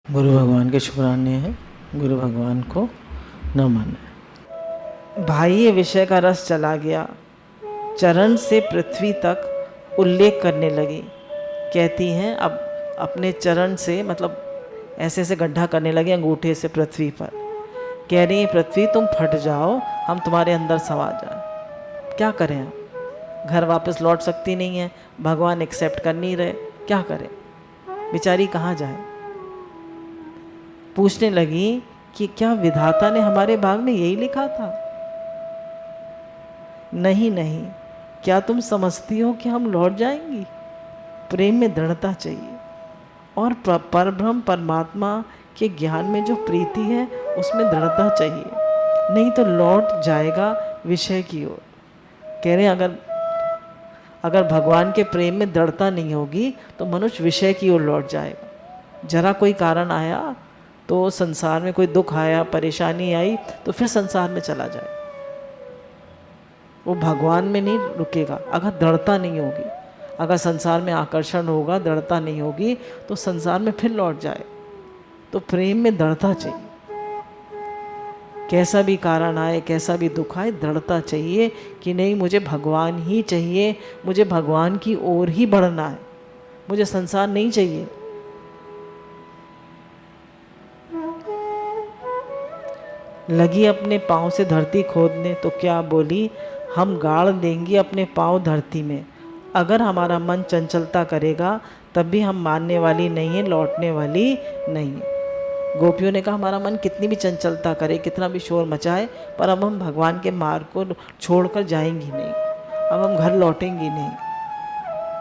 गुरु भगवान के शुक्राने हैं, गुरु भगवान को न माने। भाई ये विषय का रस चला गया, चरण से पृथ्वी तक उल्लेख करने लगी। कहती हैं अब अपने चरण से मतलब ऐसे ऐसे गड्ढा करने लगे अंगूठे से पृथ्वी पर। कह रही है पृथ्वी तुम फट जाओ, हम तुम्हारे अंदर समा जाए। क्या करें हम? घर वापस लौट सकती नहीं है, भगवान एक्सेप्ट कर नहीं रहे, क्या करें? बेचारी कहाँ जाए? पूछने लगी कि क्या विधाता ने हमारे भाग में यही लिखा था? नहीं नहीं, क्या तुम समझती हो कि हम लौट जाएंगी? प्रेम में दृढ़ता चाहिए और परब्रह्म परमात्मा के ज्ञान में जो प्रीति है उसमें दृढ़ता चाहिए, नहीं तो लौट जाएगा विषय की ओर। कह रहे हैं अगर भगवान के प्रेम में दृढ़ता नहीं होगी तो मनुष्य विषय की ओर लौट जाएगा। जरा कोई कारण आया तो संसार में कोई दुख आया, परेशानी आई तो फिर संसार में चला जाए, वो भगवान में नहीं रुकेगा। अगर दृढ़ता नहीं होगी, अगर संसार में आकर्षण होगा, दृढ़ता नहीं होगी तो संसार में फिर लौट जाए। तो प्रेम में दृढ़ता चाहिए, कैसा भी कारण आए, कैसा भी दुख आए, दृढ़ता चाहिए कि नहीं मुझे भगवान ही चाहिए, मुझे भगवान की ओर ही बढ़ना है, मुझे संसार नहीं चाहिए। लगी अपने पाँव से धरती खोदने तो क्या बोली, हम गाड़ देंगे अपने पाँव धरती में। अगर हमारा मन चंचलता करेगा तब भी हम मानने वाली नहीं है, लौटने वाली नहीं है। गोपियों ने कहा हमारा मन कितनी भी चंचलता करे, कितना भी शोर मचाए, पर अब हम भगवान के मार्ग को छोड़कर जाएंगी नहीं, अब हम घर लौटेंगी नहीं,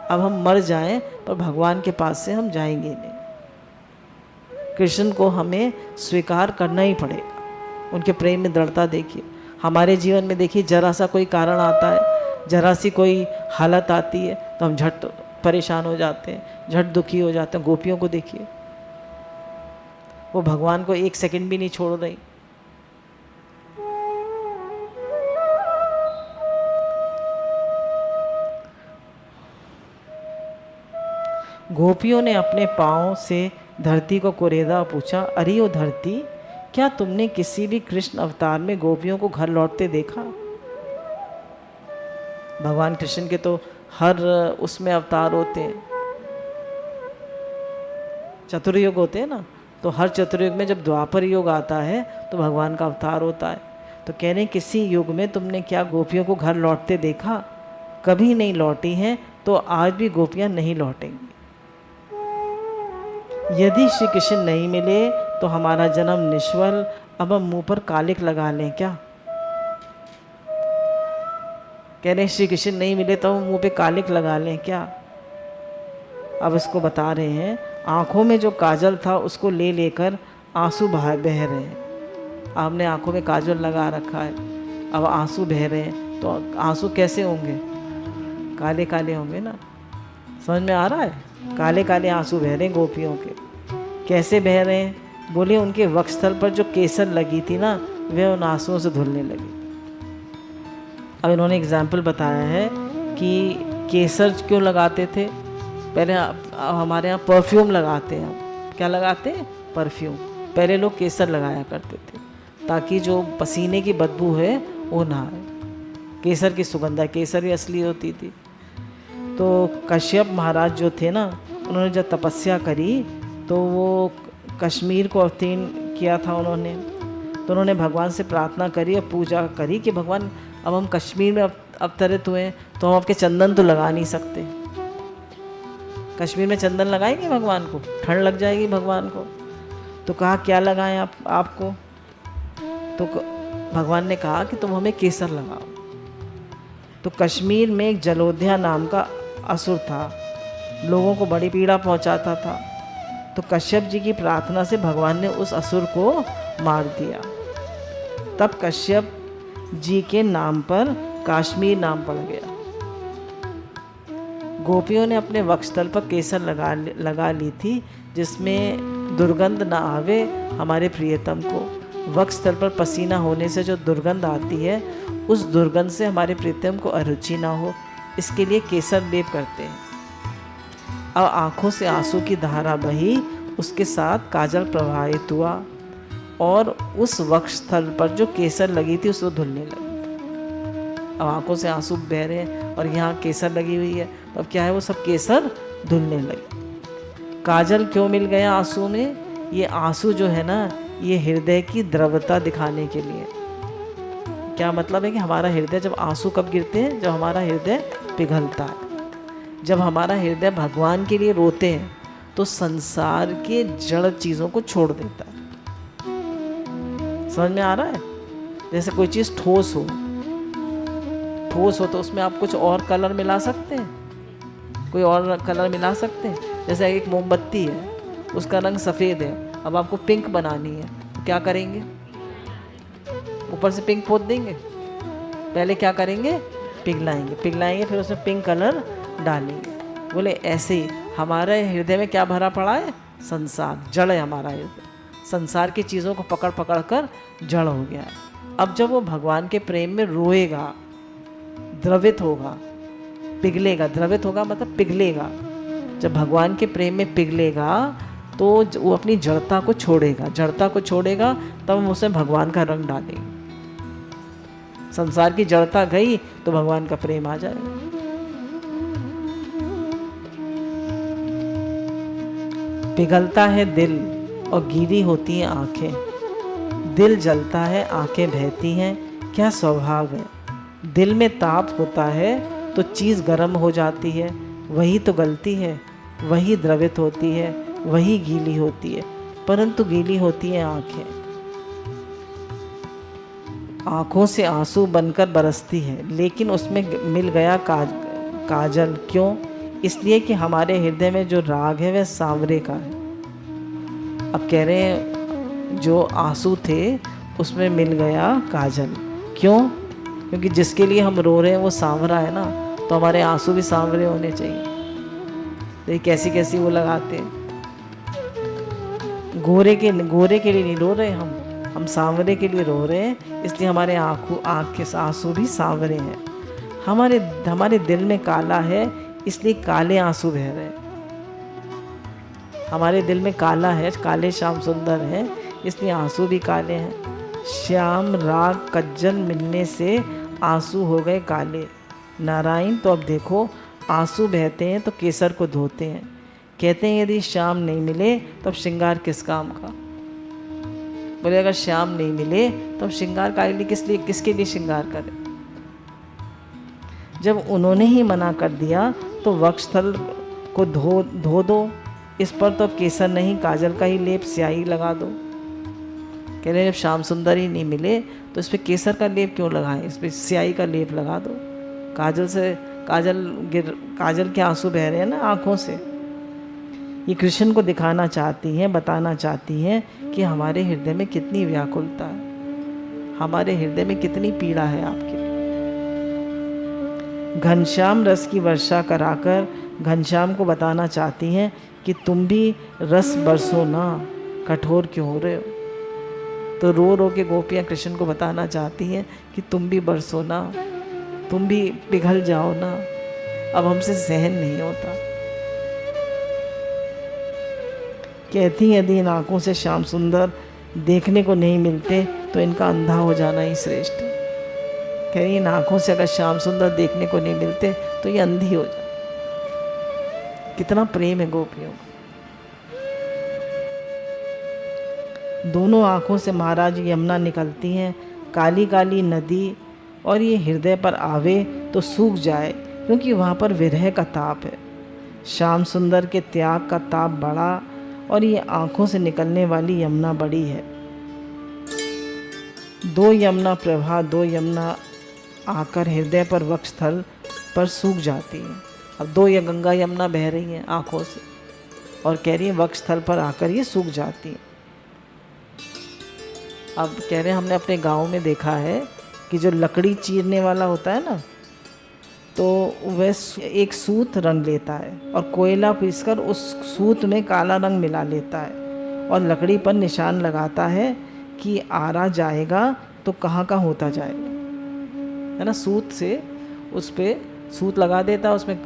अब हम मर जाएं पर भगवान के पास से हम जाएंगे नहीं। कृष्ण को हमें स्वीकार करना ही पड़ेगा। उनके प्रेम में दृढ़ता देखिए, हमारे जीवन में देखिए जरा सा कोई कारण आता है, जरा सी कोई हालत आती है तो हम झट परेशान हो जाते हैं, झट दुखी हो जाते हैं। गोपियों को देखिए, वो भगवान को एक सेकंड भी नहीं छोड़ रही। गोपियों ने अपने पाँव से धरती को कुरेदा, पूछा अरे ओ धरती, क्या तुमने किसी भी कृष्ण अवतार में गोपियों को घर लौटते देखा? भगवान कृष्ण के तो हर उसमें अवतार होते हैं, चतुर्युग होते हैं ना, तो हर चतुर्युग में जब द्वापर युग आता है तो भगवान का अवतार होता है। तो कह रहे किसी युग में तुमने क्या गोपियों को घर लौटते देखा? कभी नहीं लौटी हैं, तो आज भी गोपियां नहीं लौटेंगी। यदि श्री कृष्ण नहीं मिले तो हमारा जन्म निष्फल, अब हम मुंह पर कालिक लगा लें क्या? कह रहे श्री कृष्ण नहीं मिले तो हम मुंह पे कालिक लगा लें क्या? अब इसको बता रहे हैं, आंखों में जो काजल था उसको ले लेकर आंसू बह रहे हैं। आपने आंखों में काजल लगा रखा है, अब आंसू बह रहे हैं, तो आंसू कैसे होंगे? काले काले होंगे ना। समझ में आ रहा है? काले काले आंसू बह रहे हैं गोपियों के। कैसे बह रहे हैं? बोले उनके वक्षस्थल पर जो केसर लगी थी ना, वह उन आंसुओं से धुलने लगी। अब इन्होंने एग्जाम्पल बताया है कि केसर क्यों लगाते थे। पहले हमारे यहाँ परफ्यूम लगाते हैं, हम क्या लगाते हैं? परफ्यूम। पहले लोग केसर लगाया करते थे ताकि जो पसीने की बदबू है वो ना आए। केसर की सुगंधा, केसर ही असली होती थी। तो कश्यप महाराज जो थे ना, उन्होंने जब तपस्या करी तो वो कश्मीर को अवतीर्ण किया था उन्होंने। तो उन्होंने भगवान से प्रार्थना करी और पूजा करी कि भगवान अब हम कश्मीर में अवतरित हुए तो हम आपके चंदन तो लगा नहीं सकते। कश्मीर में चंदन लगाएंगे भगवान को? ठंड लग जाएगी भगवान को। तो कहा क्या लगाएं आपको? तो भगवान ने कहा कि तुम हमें केसर लगाओ। तो कश्मीर में एक जलोध्या नाम का असुर था, लोगों को बड़ी पीड़ा पहुंचाता था। तो कश्यप जी की प्रार्थना से भगवान ने उस असुर को मार दिया। तब कश्यप जी के नाम पर काश्मीर नाम पड़ गया। गोपियों ने अपने वक्षस्थल पर केसर लगा ली थी, जिसमें दुर्गंध ना आवे हमारे प्रियतम को। वक्षस्थल पर पसीना होने से जो दुर्गंध आती है, उस दुर्गंध से हमारे प्रीतम को अरुचि ना हो, इसके लिए केसर लेप करते हैं। अब आंखों से आंसू की धारा बही उसके साथ काजल प्रवाहित हुआ और उस वक्ष स्थल पर जो केसर लगी थी उसको धुलने लगी। अब आंखों से आंसू बह रहे हैं और यहाँ केसर लगी हुई है, तो अब क्या है, वो सब केसर धुलने लगे। काजल क्यों मिल गया आंसू में? ये आंसू जो है ना, ये हृदय की द्रवता दिखाने के लिए। क्या मतलब है कि हमारा हृदय, जब आंसू कब गिरते हैं? जब हमारा हृदय पिघलता है। जब हमारा हृदय भगवान के लिए रोते हैं तो संसार के जड़ चीज़ों को छोड़ देता है। समझ में आ रहा है? जैसे कोई चीज़ ठोस हो तो उसमें आप कुछ और कलर मिला सकते हैं, कोई और कलर मिला सकते हैं। जैसे एक मोमबत्ती है, उसका रंग सफ़ेद है, अब आपको पिंक बनानी है, तो क्या करेंगे? ऊपर से पिंक पोत देंगे? पहले क्या करेंगे? पिघलाएंगे, फिर उसमें पिंक कलर डालेंगे। बोले ऐसे ही हमारे हृदय में क्या भरा पड़ा है? संसार, जड़ है हमारा हृदय। संसार की चीज़ों को पकड़ पकड़ कर जड़ हो गया है। अब जब वो भगवान के प्रेम में रोएगा, द्रवित होगा, पिघलेगा, द्रवित होगा मतलब पिघलेगा। जब भगवान के प्रेम में पिघलेगा तो वो अपनी जड़ता को छोड़ेगा, तब हम उसे भगवान का रंग डालेंगे। संसार की जड़ता गई तो भगवान का प्रेम आ जाएगा। पिघलता है दिल और गीली होती हैं आंखें। दिल जलता है, आंखें बहती हैं, क्या स्वभाव है। दिल में ताप होता है तो चीज़ गर्म हो जाती है, वही तो गलती है, वही द्रवित होती है, वही गीली होती है, परंतु गीली होती हैं आंखें। आंखों से आंसू बनकर बरसती है, लेकिन उसमें मिल गया काजल। क्यों? इसलिए कि हमारे हृदय में जो राग है वह सांवरे का है। अब कह रहे हैं जो आंसू थे उसमें मिल गया काजल। क्यों? क्योंकि जिसके लिए हम रो रहे हैं वो सांवरा है ना, तो हमारे आंसू भी सांवरे होने चाहिए। देखिए कैसी वो लगाते हैं। गोरे के लिए नहीं रो रहे हम सांवरे के लिए रो रहे हैं, इसलिए हमारे आँख के आंसू भी सांवरे हैं। हमारे दिल में काला है, इसलिए काले आंसू बह रहे हैं। हमारे दिल में काला है, काले श्याम सुंदर है, इसलिए आंसू भी काले हैं। श्याम राग कज्जल मिलने से आंसू हो गए काले। नारायण, तो अब देखो आंसू बहते हैं तो केसर को धोते हैं। कहते हैं यदि श्याम नहीं मिले तब श्रृंगार किस काम का? बोले अगर श्याम नहीं मिले तो श्रृंगार का लिए किसके लिए श्रृंगार करें? जब उन्होंने ही मना कर दिया तो वक्षस्थल को धो दो। इस पर तो केसर नहीं, काजल का ही लेप, स्याही लगा दो। कह रहे जब श्याम सुंदर ही नहीं मिले तो इस पर केसर का लेप क्यों लगाएं? इस पर स्याही का लेप लगा दो। काजल के आंसू बह रहे हैं ना आँखों से। ये कृष्ण को दिखाना चाहती हैं, बताना चाहती हैं कि हमारे हृदय में कितनी व्याकुलता है, हमारे हृदय में कितनी पीड़ा है आपके। घनश्याम रस की वर्षा कराकर घनश्याम को बताना चाहती हैं कि तुम भी रस बरसो ना, कठोर क्यों हो रहे हो। तो रो रो के गोपियाँ कृष्ण को बताना चाहती हैं कि तुम भी बरसो ना, तुम भी पिघल जाओ ना, अब हमसे सहन नहीं होता। कहती हैं यदि इन आँखों से श्याम सुंदर देखने को नहीं मिलते तो इनका अंधा हो जाना ही श्रेष्ठ है। कह रही इन आँखों से अगर श्याम सुंदर देखने को नहीं मिलते तो ये अंधी हो जाए। कितना प्रेम है गोपियों का। दोनों आँखों से महाराज यमुना निकलती हैं, काली काली नदी, और ये हृदय पर आवे तो सूख जाए, क्योंकि वहाँ पर विरह का ताप है। श्याम सुंदर के त्याग का ताप बड़ा, और ये आँखों से निकलने वाली यमुना बड़ी है। दो यमुना प्रवाह, दो यमुना आकर हृदय पर वक्षस्थल पर सूख जाती है। अब दो ये गंगा यमुना बह रही हैं आँखों से, और कह रही है वक्षस्थल पर आकर ये सूख जाती है। अब कह रहे हैं हमने अपने गांव में देखा है कि जो लकड़ी चीरने वाला होता है ना, तो वह एक सूत रंग लेता है और कोयला पीसकर उस सूत में काला रंग मिला लेता है और लकड़ी पर निशान लगाता है कि आरा जाएगा तो कहाँ का होता जाएगा, है ना। सूत से उस पर सूत लगा देता है, उसमें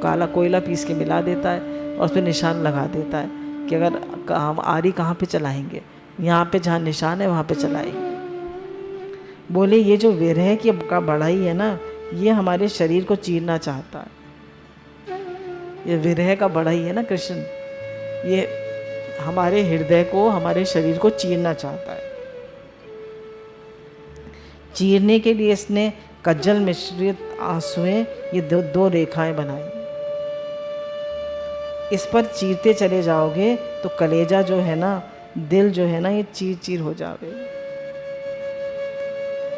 काला कोयला पीस के मिला देता है और उस पर निशान लगा देता है कि अगर हम आरी कहाँ पे चलाएंगे, यहाँ पे जहाँ निशान है वहाँ पे चलाएंगे। बोले ये जो विरह की का बढ़ाई है ना, ये हमारे शरीर को चीरना चाहता है। ये विरह का बढ़ाई है ना कृष्ण, ये हमारे हृदय को, हमारे शरीर को चीरना चाहता है। चीरने के लिए इसने कज्जल मिश्रित आंसुएं, ये दो रेखाएं बनाई। इस पर चीरते चले जाओगे तो कलेजा जो है ना, दिल जो है ना, ये चीर चीर हो जावे।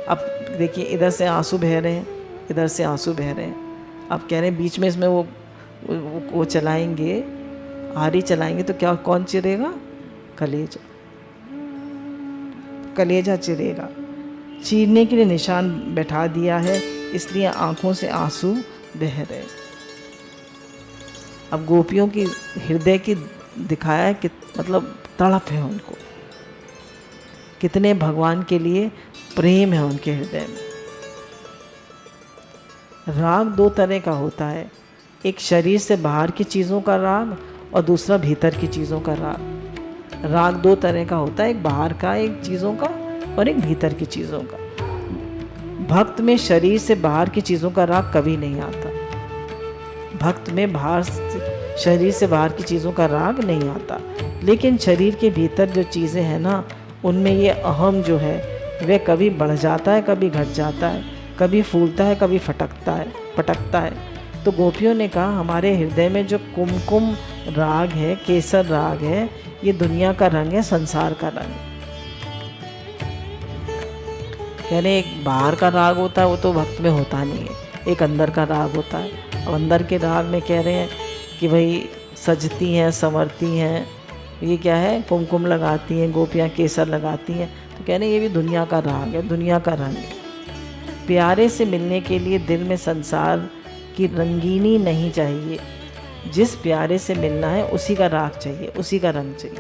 अब देखिए इधर से आंसू बह रहे हैं, इधर से आंसू बह रहे हैं। अब कह रहे हैं बीच में इसमें वो चलाएंगे, आरी चलाएंगे तो क्या, कौन चिरेगा? कलेजा, कलेजा चिरेगा। चीरने के लिए निशान बैठा दिया है, इसलिए आंखों से आंसू बह रहे। अब गोपियों की हृदय की दिखाया है कि मतलब तड़प है उनको, कितने भगवान के लिए प्रेम है उनके हृदय में। राग दो तरह का होता है, एक शरीर से बाहर की चीज़ों का राग और दूसरा भीतर की चीज़ों का राग। राग दो तरह का होता है, एक बाहर का, एक चीज़ों का, और एक भीतर की चीज़ों का। भक्त में शरीर से बाहर की चीज़ों का राग कभी नहीं आता। भक्त में शरीर से बाहर की चीज़ों का राग नहीं आता, लेकिन शरीर के भीतर जो चीज़ें हैं ना, उनमें ये अहम जो है वह कभी बढ़ जाता है, कभी घट जाता है, कभी फूलता है, कभी पटकता है। तो गोपियों ने कहा हमारे हृदय में जो कुमकुम राग है, केसर राग है, ये दुनिया का रंग है, संसार का रंग है। कह रहे एक बाहर का राग होता है, वो तो भक्त में होता नहीं है, एक अंदर का राग होता है। और अंदर के राग में कह रहे हैं कि भाई सजती हैं, संवरती हैं, ये क्या है, कुमकुम लगाती हैं गोपियाँ, केसर लगाती हैं। तो कह रहे ये भी दुनिया का राग है, दुनिया का रंग है। प्यारे से मिलने के लिए दिल में संसार की रंगीनी नहीं चाहिए, जिस प्यारे से मिलना है उसी का राग चाहिए, उसी का रंग चाहिए।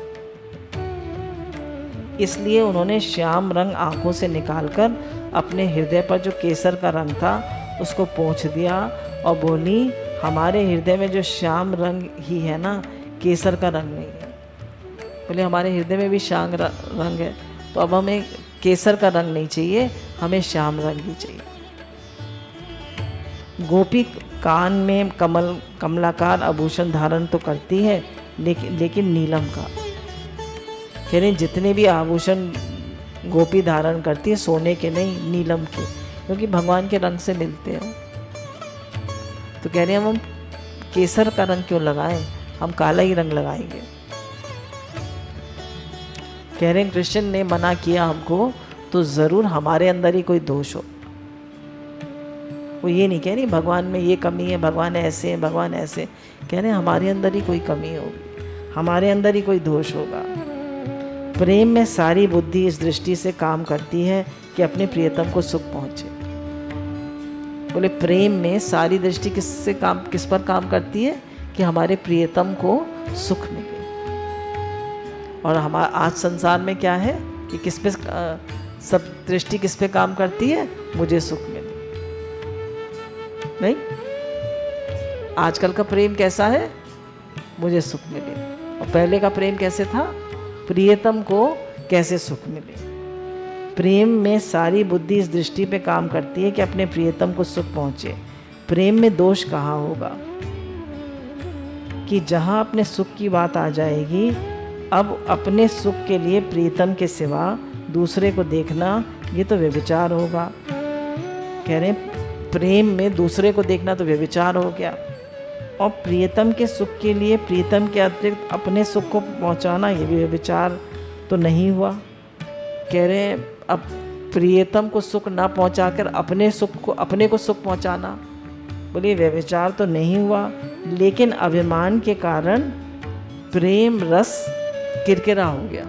इसलिए उन्होंने श्याम रंग आंखों से निकालकर अपने हृदय पर जो केसर का रंग था उसको पोंछ दिया और बोली हमारे हृदय में जो श्याम रंग ही है ना, केसर का रंग नहीं है। बोले हमारे हृदय में भी श्याम रंग है, तो अब हमें केसर का रंग नहीं चाहिए, हमें श्याम रंग ही चाहिए। गोपी कान में कमलाकार आभूषण धारण तो करती है, लेकिन नीलम का। कह रहे जितने भी आभूषण गोपी धारण करती है सोने के नहीं, नीलम के, क्योंकि भगवान के रंग से मिलते हैं। तो कह रहे हैं हम केसर का रंग क्यों लगाएं, हम काला ही रंग लगाएंगे। कह रहे हैं कृष्ण ने मना किया हमको, तो ज़रूर हमारे अंदर ही कोई दोष हो। वो ये नहीं कह रही भगवान में ये कमी है, भगवान ऐसे हैं, भगवान ऐसे। कह रहे हैं हमारे अंदर ही कोई कमी होगी, हमारे अंदर ही कोई दोष होगा। प्रेम में सारी बुद्धि इस दृष्टि से काम करती है कि अपने प्रियतम को सुख पहुंचे। बोले प्रेम में सारी दृष्टि किस पर काम करती है कि हमारे प्रियतम को सुख मिले। और हमारा आज संसार में क्या है कि किस पे सब दृष्टि किस पे काम करती है, मुझे सुख मिले। नहीं, आजकल का प्रेम कैसा है, मुझे सुख मिले। और पहले का प्रेम कैसे था, प्रियतम को कैसे सुख मिले। प्रेम में सारी बुद्धि इस दृष्टि पे काम करती है कि अपने प्रियतम को सुख पहुंचे। प्रेम में दोष कहाँ होगा कि जहाँ अपने सुख की बात आ जाएगी, अब अपने सुख के लिए प्रियतम के सिवा दूसरे को देखना, ये तो व्यभिचार होगा। कह रहे हैं प्रेम में दूसरे को देखना तो व्यभिचार हो गया, और प्रियतम के सुख के लिए प्रियतम के अतिरिक्त अपने सुख को पहुंचाना, ये भी व्यभिचार तो नहीं हुआ। कह रहे हैं अब प्रियतम को सुख ना पहुंचाकर अपने को सुख पहुंचाना, बोलिए व्यभिचार तो नहीं हुआ, लेकिन अभिमान के कारण प्रेम रस किरकिरा हो गया।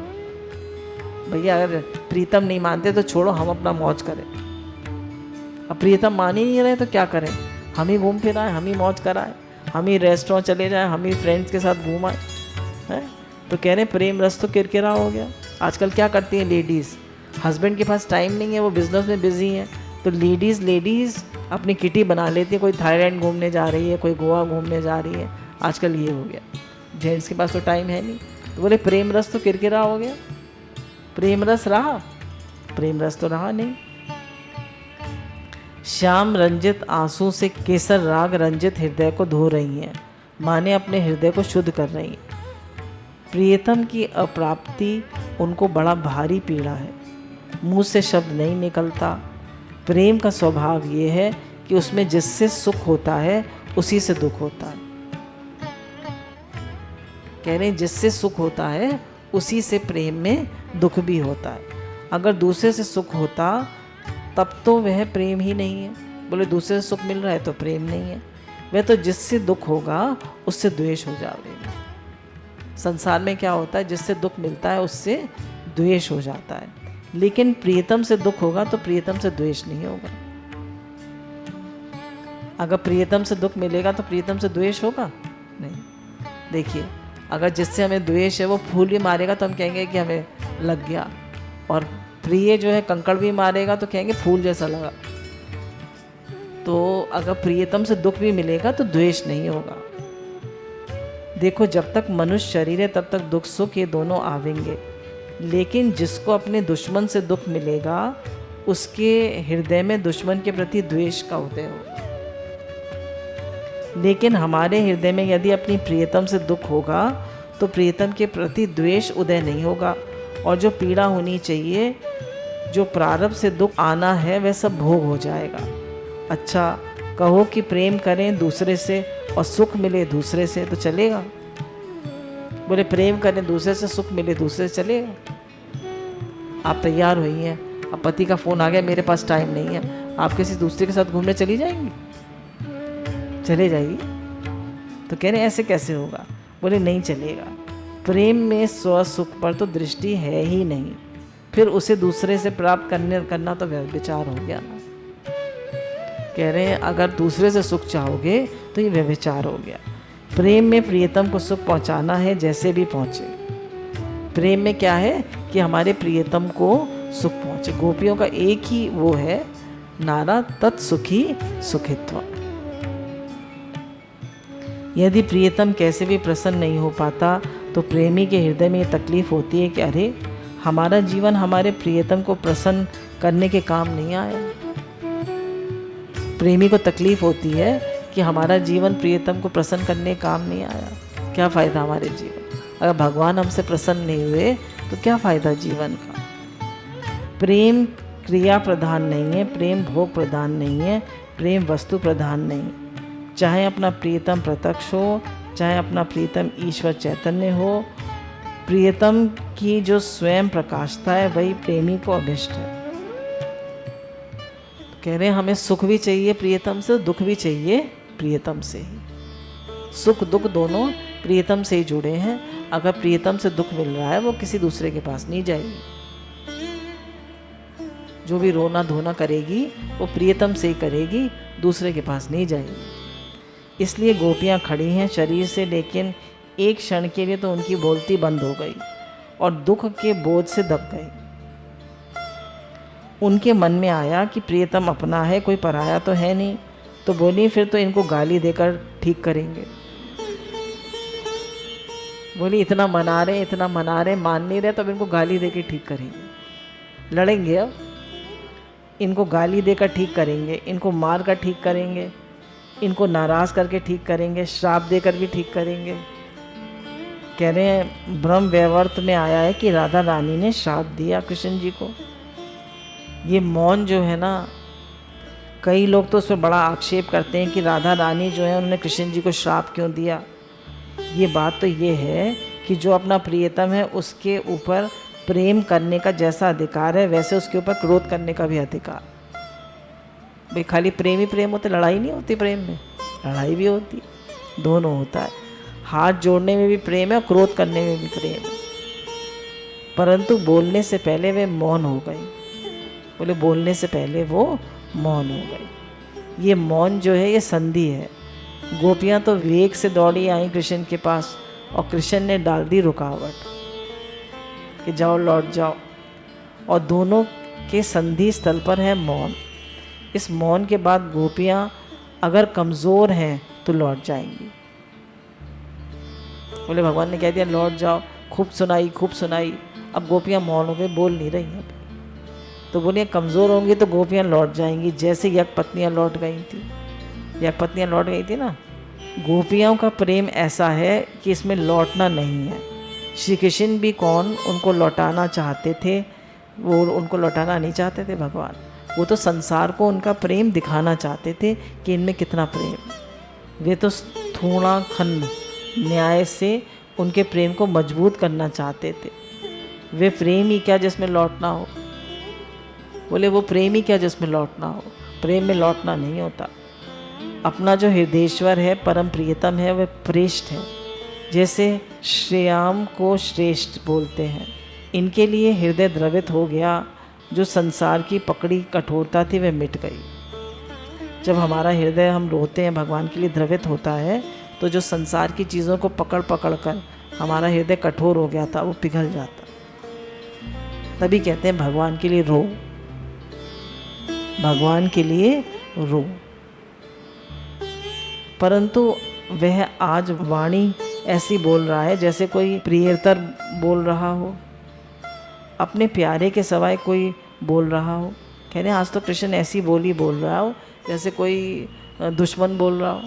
भैया अगर प्रीतम नहीं मानते तो छोड़ो, हम अपना मौज करें। अब प्रीतम मान ही नहीं रहे तो क्या करें, हम ही घूम फिर आए, हम ही मौज कराए, हम ही रेस्टोरेंट चले जाएं, हम ही फ्रेंड्स के साथ घूम आए हैं। तो कह रहे हैं प्रेम रस तो किरकिरा हो गया। आजकल क्या करती हैं लेडीज़, हस्बैंड के पास टाइम नहीं है, वो बिज़नेस में बिजी हैं, तो लेडीज़ अपनी किटी बना लेती है, कोई थाईलैंड घूमने जा रही है, कोई गोवा घूमने जा रही है। आजकल ये हो गया, जेंट्स के पास तो टाइम है नहीं, तो बोले प्रेम रस तो किरकिरा हो गया, प्रेम रस रहा? प्रेम रस तो रहा नहीं। श्याम रंजित आंसू से केसर राग रंजित हृदय को धो रही हैं, माने अपने हृदय को शुद्ध कर रही हैं। प्रियतम की अप्राप्ति उनको बड़ा भारी पीड़ा है, मुंह से शब्द नहीं निकलता। प्रेम का स्वभाव ये है कि उसमें जिससे सुख होता है उसी से दुख होता है। कह रहे हैं जिससे सुख होता है उसी से प्रेम में दुख भी होता है। अगर दूसरे से सुख होता तब तो वह प्रेम ही नहीं है। बोले दूसरे से सुख मिल रहा है तो प्रेम नहीं है। वह तो जिससे दुख होगा उससे द्वेष हो जाएगा। संसार में क्या होता है, जिससे दुख मिलता है उससे द्वेष हो जाता है, लेकिन प्रियतम से दुख होगा तो प्रियतम से द्वेष नहीं होगा। अगर प्रियतम से दुख मिलेगा तो प्रियतम से द्वेष होगा नहीं। देखिए, अगर जिससे हमें द्वेष है वो फूल भी मारेगा तो हम कहेंगे कि हमें लग गया, और प्रिय जो है कंकड़ भी मारेगा तो कहेंगे फूल जैसा लगा। तो अगर प्रियतम से दुख भी मिलेगा तो द्वेष नहीं होगा। देखो, जब तक मनुष्य शरीर है तब तक दुख सुख ये दोनों आवेंगे, लेकिन जिसको अपने दुश्मन से दुख मिलेगा उसके हृदय में दुश्मन के प्रति द्वेष का उदय होगा। लेकिन हमारे हृदय में यदि अपनी प्रियतम से दुख होगा तो प्रियतम के प्रति द्वेष उदय नहीं होगा, और जो पीड़ा होनी चाहिए, जो प्रारब्ध से दुख आना है, वह सब भोग हो जाएगा। अच्छा, कहो कि प्रेम करें दूसरे से और सुख मिले दूसरे से तो चलेगा? बोले प्रेम करें दूसरे से, सुख मिले दूसरे से, चलेगा? आप तैयार हुई हैं, अब पति का फ़ोन आ गया, मेरे पास टाइम नहीं है, आप किसी दूसरे के साथ घूमने चली जाएंगी? चले जाइए। तो कह रहे ऐसे कैसे होगा? बोले नहीं चलेगा। प्रेम में स्व सुख पर तो दृष्टि है ही नहीं, फिर उसे दूसरे से प्राप्त करना तो व्यभिचार हो गया ना। कह रहे हैं अगर दूसरे से सुख चाहोगे तो ये व्यभिचार हो गया। प्रेम में प्रियतम को सुख पहुंचाना है, जैसे भी पहुंचे। प्रेम में क्या है कि हमारे प्रियतम को सुख पहुंचे। गोपियों का एक ही वो है नारा, तत्सुखी सुखित्व। यदि प्रियतम कैसे भी प्रसन्न नहीं हो पाता तो प्रेमी के हृदय में ये तकलीफ होती है कि अरे, हमारा जीवन हमारे प्रियतम को प्रसन्न करने के काम नहीं आया। प्रेमी को तकलीफ होती है कि हमारा जीवन प्रियतम को प्रसन्न करने के काम नहीं आया। क्या फ़ायदा हमारे जीवन? अगर भगवान हमसे प्रसन्न नहीं हुए तो क्या फ़ायदा जीवन का? प्रेम क्रिया प्रधान नहीं है, प्रेम भोग प्रधान नहीं है, प्रेम वस्तु प्रधान नहीं। चाहे अपना प्रियतम प्रत्यक्ष हो, चाहे अपना प्रियतम ईश्वर चैतन्य हो, प्रियतम की जो स्वयं प्रकाशता है वही प्रेमी को अभिष्ट है। कह रहे हैं हमें सुख भी चाहिए प्रियतम से, दुख भी चाहिए प्रियतम से ही। सुख दुख दोनों प्रियतम से ही जुड़े हैं। अगर प्रियतम से दुख मिल रहा है वो किसी दूसरे के पास नहीं जाएगी। जो भी रोना धोना करेगी वो प्रियतम से ही करेगी, दूसरे के पास नहीं जाएगी। इसलिए गोपियाँ खड़ी हैं शरीर से, लेकिन एक क्षण के लिए तो उनकी बोलती बंद हो गई और दुख के बोझ से दब गई। उनके मन में आया कि प्रियतम अपना है, कोई पराया तो है नहीं। तो बोली फिर तो इनको गाली देकर ठीक करेंगे। बोली इतना मना रहे मान नहीं रहे, तो अब इनको गाली देकर ठीक करेंगे। लड़ेंगे, अब इनको गाली देकर ठीक करेंगे, इनको मार कर ठीक करेंगे, इनको नाराज़ करके ठीक करेंगे, श्राप देकर भी ठीक करेंगे। कह रहे हैं ब्रह्म वैवर्त में आया है कि राधा रानी ने श्राप दिया कृष्ण जी को। ये मौन जो है ना, कई लोग तो उस पर बड़ा आक्षेप करते हैं कि राधा रानी जो है उन्होंने कृष्ण जी को श्राप क्यों दिया। ये बात तो ये है कि जो अपना प्रियतम है उसके ऊपर प्रेम करने का जैसा अधिकार है, वैसे उसके ऊपर क्रोध करने का भी अधिकार। भाई खाली प्रेम ही प्रेम होते, लड़ाई नहीं होती प्रेम में, लड़ाई भी होती, दोनों होता है। हाथ जोड़ने में भी प्रेम है और क्रोध करने में भी प्रेम है। परंतु बोलने से पहले वे मौन हो गई। बोले बोलने से पहले वो मौन हो गई। ये मौन जो है ये संधि है। गोपियाँ तो वेग से दौड़ी आई कृष्ण के पास और कृष्ण ने डाल दी रुकावट कि जाओ लौट जाओ, और दोनों के संधि स्थल पर है मौन। इस मौन के बाद गोपियाँ अगर कमज़ोर हैं तो लौट जाएंगी। बोले भगवान ने कह दिया लौट जाओ, खूब सुनाई। अब गोपियाँ मौन हो गई, बोल नहीं रही हैं। तो बोलिए कमज़ोर होंगी तो गोपियाँ लौट जाएंगी, जैसे यज्ञपत्नियाँ लौट गई थी ना। गोपियों का प्रेम ऐसा है कि इसमें लौटना नहीं है। श्री कृष्ण भी कौन, उनको लौटाना चाहते थे, वो उनको लौटाना नहीं चाहते थे भगवान। वो तो संसार को उनका प्रेम दिखाना चाहते थे कि इनमें कितना प्रेम। वे तो स्थूणा खंड न्याय से उनके प्रेम को मजबूत करना चाहते थे। वे प्रेम ही क्या जिसमें लौटना हो। बोले वो प्रेम ही क्या जिसमें लौटना हो। प्रेम में लौटना नहीं होता। अपना जो हृदयेश्वर है, परम प्रियतम है, वह श्रेष्ठ है। जैसे श्रेयाम को श्रेष्ठ बोलते हैं। इनके लिए हृदय द्रवित हो गया। जो संसार की पकड़ी कठोरता थी वह मिट गई। जब हमारा हृदय, हम रोते हैं, भगवान के लिए द्रवित होता है, तो जो संसार की चीज़ों को पकड़ कर हमारा हृदय कठोर हो गया था, वो पिघल जाता। तभी कहते हैं भगवान के लिए रो, भगवान के लिए रो। परंतु वह आज वाणी ऐसी बोल रहा है जैसे कोई प्रियतर बोल रहा हो, अपने प्यारे के सवाए कोई बोल रहा हो। कह रहे हैं आज तो कृष्ण ऐसी बोली बोल रहा हो जैसे कोई दुश्मन बोल रहा हो।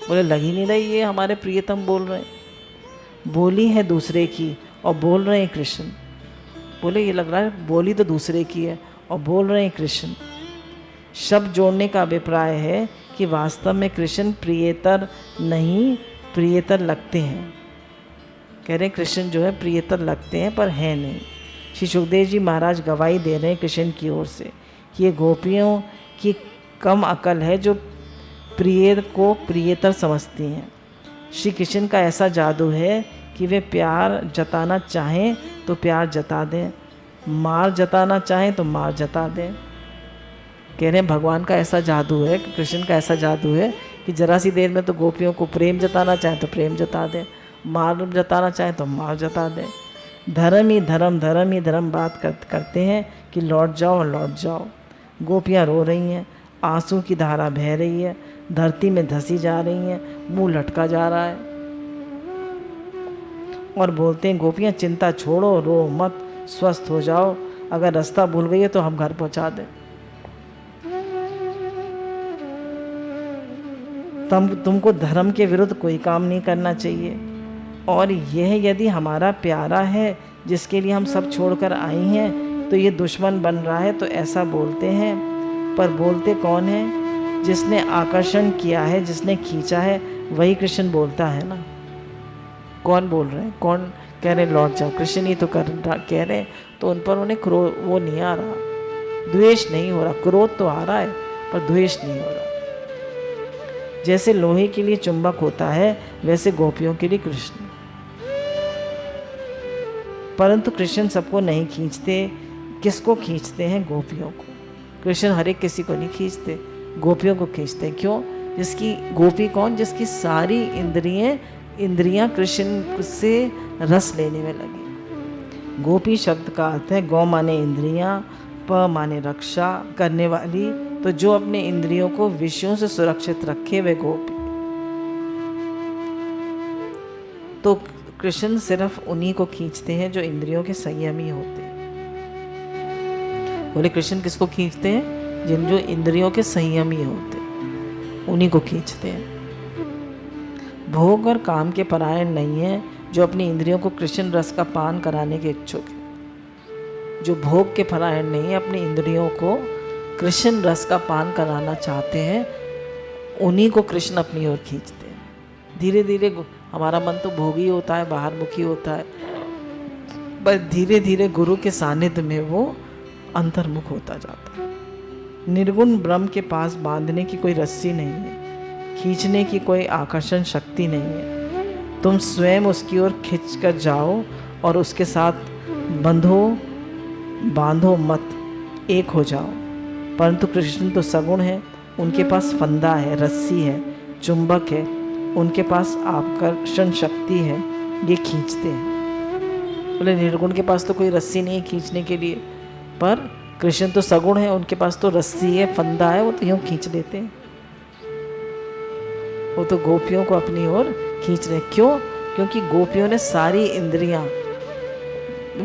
बोले लग ही नहीं रही ये हमारे प्रियतम बोल रहे हैं। बोली है दूसरे की और बोल रहे हैं कृष्ण। बोले ये लग रहा है बोली तो दूसरे की है और बोल रहे हैं कृष्ण। शब्द जोड़ने का अभिप्राय है कि वास्तव में कृष्ण प्रियतर नहीं, प्रियतर लगते हैं। कह रहे हैं कृष्ण जो है प्रियतर लगते हैं पर है नहीं। श्री सुखदेव जी महाराज गवाही दे रहे हैं कृष्ण की ओर से कि ये गोपियों की कम अकल है जो प्रिय को प्रियतर समझती हैं। श्री कृष्ण का ऐसा जादू है कि वे प्यार जताना चाहें तो प्यार जता दें, मार जताना चाहें तो मार जता दें। कह रहे हैं भगवान का ऐसा जादू है, कृष्ण का ऐसा जादू है कि जरा सी देर में तो गोपियों को प्रेम जताना चाहें तो प्रेम जता दें, मार जताना चाहें तो मार जता दें। धर्म ही धर्म बात करते हैं कि लौट जाओ। गोपियाँ रो रही हैं, आंसू की धारा बह रही है, धरती में धंसी जा रही हैं, मुंह लटका जा रहा है। और बोलते हैं गोपियाँ चिंता छोड़ो, रो मत, स्वस्थ हो जाओ। अगर रास्ता भूल गई है तो हम घर पहुँचा दें। तुमको धर्म के विरुद्ध कोई काम नहीं करना चाहिए। और यह यदि हमारा प्यारा है जिसके लिए हम सब छोड़कर आई हैं, तो ये दुश्मन बन रहा है, तो ऐसा बोलते हैं। पर बोलते कौन है? जिसने आकर्षण किया है, जिसने खींचा है, वही कृष्ण बोलता है ना। कौन बोल रहे हैं? कौन कह रहे लौट जाओ? कृष्ण ही तो कह रहे हैं। तो उन पर उन्हें क्रोध वो नहीं आ रहा, द्वेष नहीं हो रहा। क्रोध तो आ रहा है पर द्वेष नहीं हो रहा। जैसे लोहे के लिए चुंबक होता है, वैसे गोपियों के लिए कृष्ण। परंतु कृष्ण सबको नहीं खींचते। किसको खींचते हैं? गोपियों को। कृष्ण हर एक किसी को नहीं खींचते, गोपियों को खींचते हैं। क्यों? जिसकी गोपी कौन? जिसकी सारी इंद्रियां कृष्ण से रस लेने में लगी। गोपी शब्द का अर्थ है गौ माने इंद्रियां, प माने रक्षा करने वाली। तो जो अपने इंद्रियों को विषयों से सुरक्षित रखे वे गोपी। तो कृष्ण सिर्फ उन्हीं को खींचते हैं जो इंद्रियों के संयमी होते हैं। बोले कृष्ण किसको खींचते हैं? जिन जो इंद्रियों के संयमी होते हैं, उन्हीं को खींचते हैं। भोग और काम के परायण नहीं है जो अपनी इंद्रियों को कृष्ण रस का पान कराने के इच्छुक है। जो भोग के परायण नहीं है, अपनी इंद्रियों को कृष्ण रस का पान कराना चाहते हैं, उन्हीं को कृष्ण अपनी ओर खींचते हैं। धीरे धीरे हमारा मन तो भोगी होता है, बाहर मुखी होता है, पर धीरे धीरे गुरु के सानिध्य में वो अंतर्मुख होता जाता है। निर्गुण ब्रह्म के पास बांधने की कोई रस्सी नहीं है, खींचने की कोई आकर्षण शक्ति नहीं है। तुम स्वयं उसकी ओर खिंच कर जाओ और उसके साथ बांधो मत, एक हो जाओ। परंतु कृष्ण तो सगुण है, उनके पास फंदा है, रस्सी है, चुंबक है, उनके पास आकर्षण शक्ति है, ये खींचते हैं। बोले निर्गुण के पास तो कोई रस्सी नहीं है खींचने के लिए, पर कृष्ण तो सगुण है, उनके पास तो रस्सी है, फंदा है, वो तो यूँ खींच लेते हैं। वो तो गोपियों को अपनी ओर खींच रहे। क्यों? क्योंकि गोपियों ने सारी इंद्रियां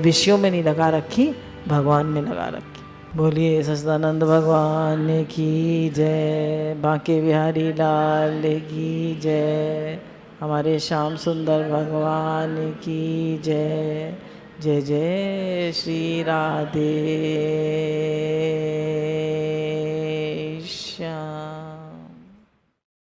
विषयों में नहीं लगा रखी, भगवान में लगा रखी। बोलिए सच्चिदानंद भगवान की जय, बांके बिहारी लाल की जय, हमारे श्याम सुंदर भगवान की जय। जय जय श्री राधे।